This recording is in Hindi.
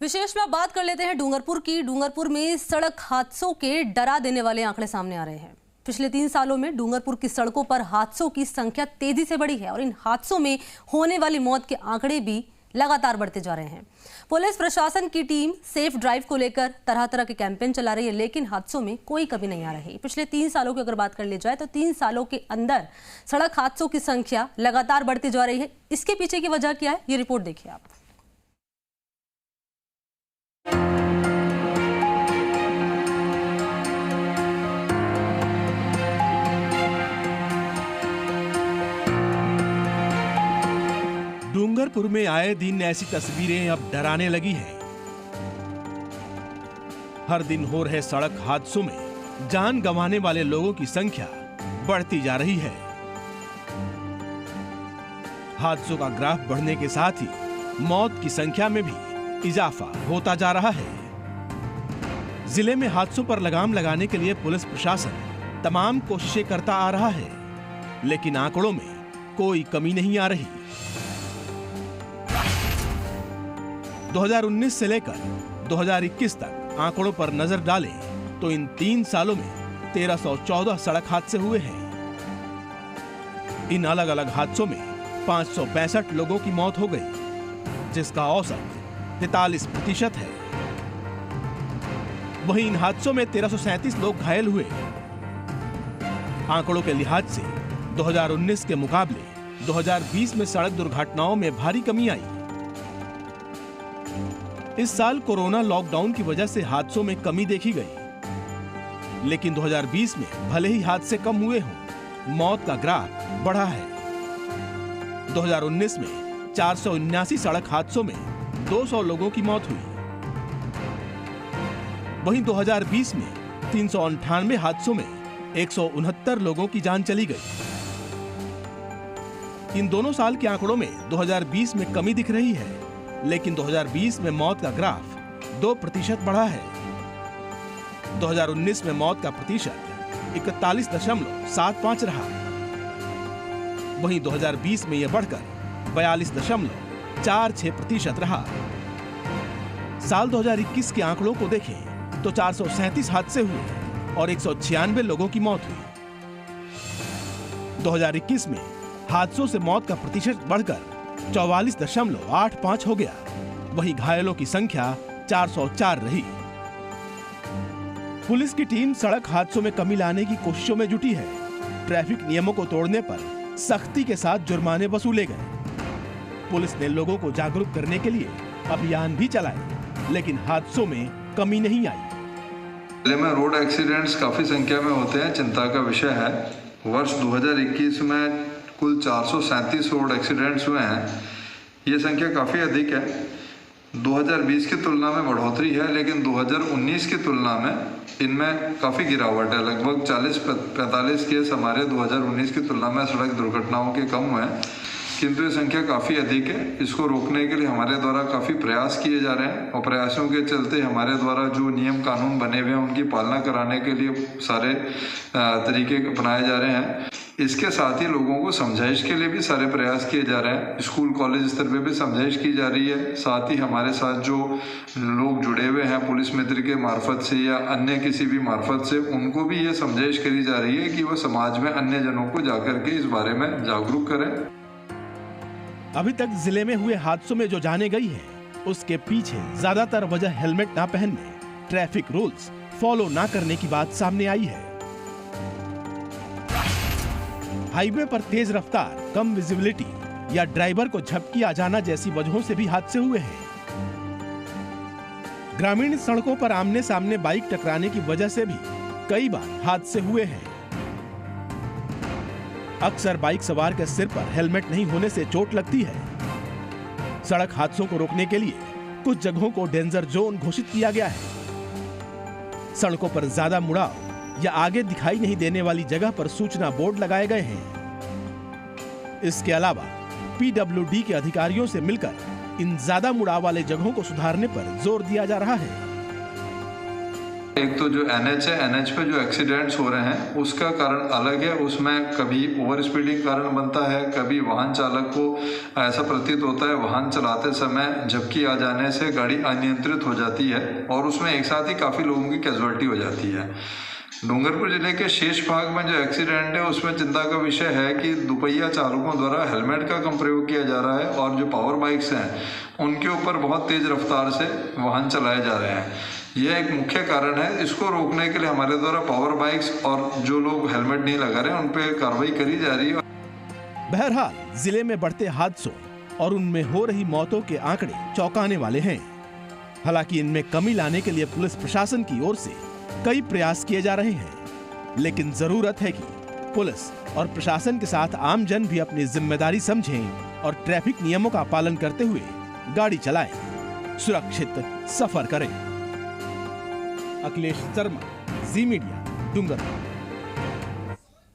विशेष में अब बात कर लेते हैं डूंगरपुर की। डूंगरपुर में सड़क हादसों के डरा देने वाले आंकड़े सामने आ रहे हैं। पिछले 3 सालों में डूंगरपुर की सड़कों पर हादसों की संख्या तेजी से बढ़ी है और इन हादसों में होने वाली मौत के आंकड़े भी लगातार बढ़ते जा रहे हैं। पुलिस प्रशासन की टीम सेफ ड्राइव को लेकर तरह तरह के कैंपेन चला रही है, लेकिन हादसों में कोई कमी नहीं आ रही। पिछले 3 सालों की अगर बात कर ली जाए तो 3 सालों के अंदर सड़क हादसों की संख्या लगातार बढ़ती जा रही है। इसके पीछे की वजह क्या है, ये रिपोर्ट देखिए आप। डूंगरपुर में आए दिन ऐसी तस्वीरें अब डराने लगी हैं। हर दिन हो रहे सड़क हादसों में जान गंवाने वाले लोगों की संख्या बढ़ती जा रही है। हादसों का ग्राफ बढ़ने के साथ ही मौत की संख्या में भी इजाफा होता जा रहा है। जिले में हादसों पर लगाम लगाने के लिए पुलिस प्रशासन तमाम कोशिशें करता आ रहा है, लेकिन आंकड़ों में कोई कमी नहीं आ रही। 2019 से लेकर 2021 तक आंकड़ों पर नजर डालें तो इन 3 सालों में 1314 सड़क हादसे हुए हैं। इन अलग अलग हादसों में 565 लोगों की मौत हो गई, जिसका औसत 43% है। वहीं इन हादसों में 1337 लोग घायल हुए। आंकड़ों के लिहाज से 2019 के मुकाबले 2020 में सड़क दुर्घटनाओं में भारी कमी आई। इस साल कोरोना लॉकडाउन की वजह से हादसों में कमी देखी गई, लेकिन 2020 में भले ही हादसे कम हुए हों, मौत का ग्राफ बढ़ा है। 2019 में 479 सड़क हादसों में 200 लोगों की मौत हुई। वहीं 2020 में 398 हादसों में 169 लोगों की जान चली गई। इन दोनों साल के आंकड़ों में 2020 में कमी दिख रही है, लेकिन 2020 में मौत का ग्राफ 2% बढ़ा है। 2019 में मौत का प्रतिशत 41.75 रहा। वहीं 2020 में यह बढ़कर 42.46% रहा। साल 2021 के आंकड़ों को देखें तो 437 हादसे हुए और 196 लोगों की मौत हुई। 2021 में हादसों से मौत का प्रतिशत बढ़कर 44.85 हो गया। वहीं घायलों की संख्या 404 रही। पुलिस की टीम सड़क हादसों में कमी लाने की कोशिशों में जुटी है। ट्रैफिक नियमों को तोड़ने पर सख्ती के साथ जुर्माने वसूले गए। पुलिस ने लोगों को जागरूक करने के लिए अभियान भी चलाए, लेकिन हादसों में कमी नहीं आई। जिले में रोड एक्सीडेंट्स काफी संख्या में होते हैं, चिंता का विषय है। वर्ष 2021 में कुल 437 रोड एक्सीडेंट्स हुए हैं। ये संख्या काफ़ी अधिक है। 2020 की तुलना में बढ़ोतरी है, लेकिन 2019 की तुलना में इनमें काफ़ी गिरावट है। लगभग 40-45 केस हमारे 2019 की तुलना में सड़क दुर्घटनाओं के कम हुए हैं, किंतु ये संख्या काफ़ी अधिक है। इसको रोकने के लिए हमारे द्वारा काफ़ी प्रयास किए जा रहे हैं और प्रयासों के चलते हमारे द्वारा जो नियम कानून बने हुए हैं उनकी पालना कराने के लिए सारे तरीके अपनाए जा रहे हैं। इसके साथ ही लोगों को समझाइश के लिए भी सारे प्रयास किए जा रहे हैं। स्कूल कॉलेज स्तर पे भी समझाइश की जा रही है। साथ ही हमारे साथ जो लोग जुड़े हुए हैं पुलिस मित्र के मार्फत से या अन्य किसी भी मार्फत से, उनको भी ये समझाइश करी जा रही है कि वो समाज में अन्य जनों को जाकर के इस बारे में जागरूक करें। अभी तक जिले में हुए हादसों में जो जाने गई है, उसके पीछे ज्यादातर वजह हेलमेट ना पहनने, ट्रैफिक रूल्स फॉलो ना करने की बात सामने आई है। हाईवे पर तेज रफ्तार, कम विजिबिलिटी या ड्राइवर को झपकी आ जाना जैसी वजहों से भी हादसे हुए हैं। ग्रामीण सड़कों पर आमने सामने बाइक टकराने की वजह से भी कई बार हादसे हुए हैं। अक्सर बाइक सवार के सिर पर हेलमेट नहीं होने से चोट लगती है। सड़क हादसों को रोकने के लिए कुछ जगहों को डेंजर जोन घोषित किया गया है। सड़कों पर ज्यादा मुड़ाव या आगे दिखाई नहीं देने वाली जगह पर सूचना बोर्ड लगाए गए हैं। इसके अलावा पीडब्ल्यूडी के अधिकारियों से मिलकर इन ज्यादा मुड़ाव वाले जगहों को सुधारने पर जोर दिया जा रहा है। एक तो जो NH है, NH पे जो एक्सीडेंट्स हो रहे हैं उसका कारण अलग है। उसमें कभी ओवर स्पीडिंग कारण बनता है, कभी वाहन चालक को ऐसा प्रतीत होता है वाहन चलाते समय झपकी आ जाने से गाड़ी अनियंत्रित हो जाती है और उसमें एक साथ ही काफ़ी लोगों की कैजुअलिटी हो जाती है। डूंगरपुर जिले के शेष भाग में जो एक्सीडेंट है उसमें चिंता का विषय है कि दुपहिया चालकों द्वारा हेलमेट का कम प्रयोग किया जा रहा है और जो पावर बाइक्स हैं उनके ऊपर बहुत तेज रफ्तार से वाहन चलाए जा रहे हैं। यह एक मुख्य कारण है। इसको रोकने के लिए हमारे द्वारा पावर बाइक्स और जो लोग हेलमेट नहीं लगा रहे हैं उन पर कार्रवाई करी जा रही है। बहरहाल जिले में बढ़ते हादसों और उनमें हो रही मौतों के आंकड़े चौंकाने वाले हैं। हालांकि इनमें कमी लाने के लिए पुलिस प्रशासन की ओर से कई प्रयास किए जा रहे हैं, लेकिन जरूरत है कि पुलिस और प्रशासन के साथ आम जन भी अपनी जिम्मेदारी समझें और ट्रैफिक नियमों का पालन करते हुए गाड़ी चलाएं, सुरक्षित सफर करें। अखिलेश शर्मा, जी मीडिया, डूंगरपुर।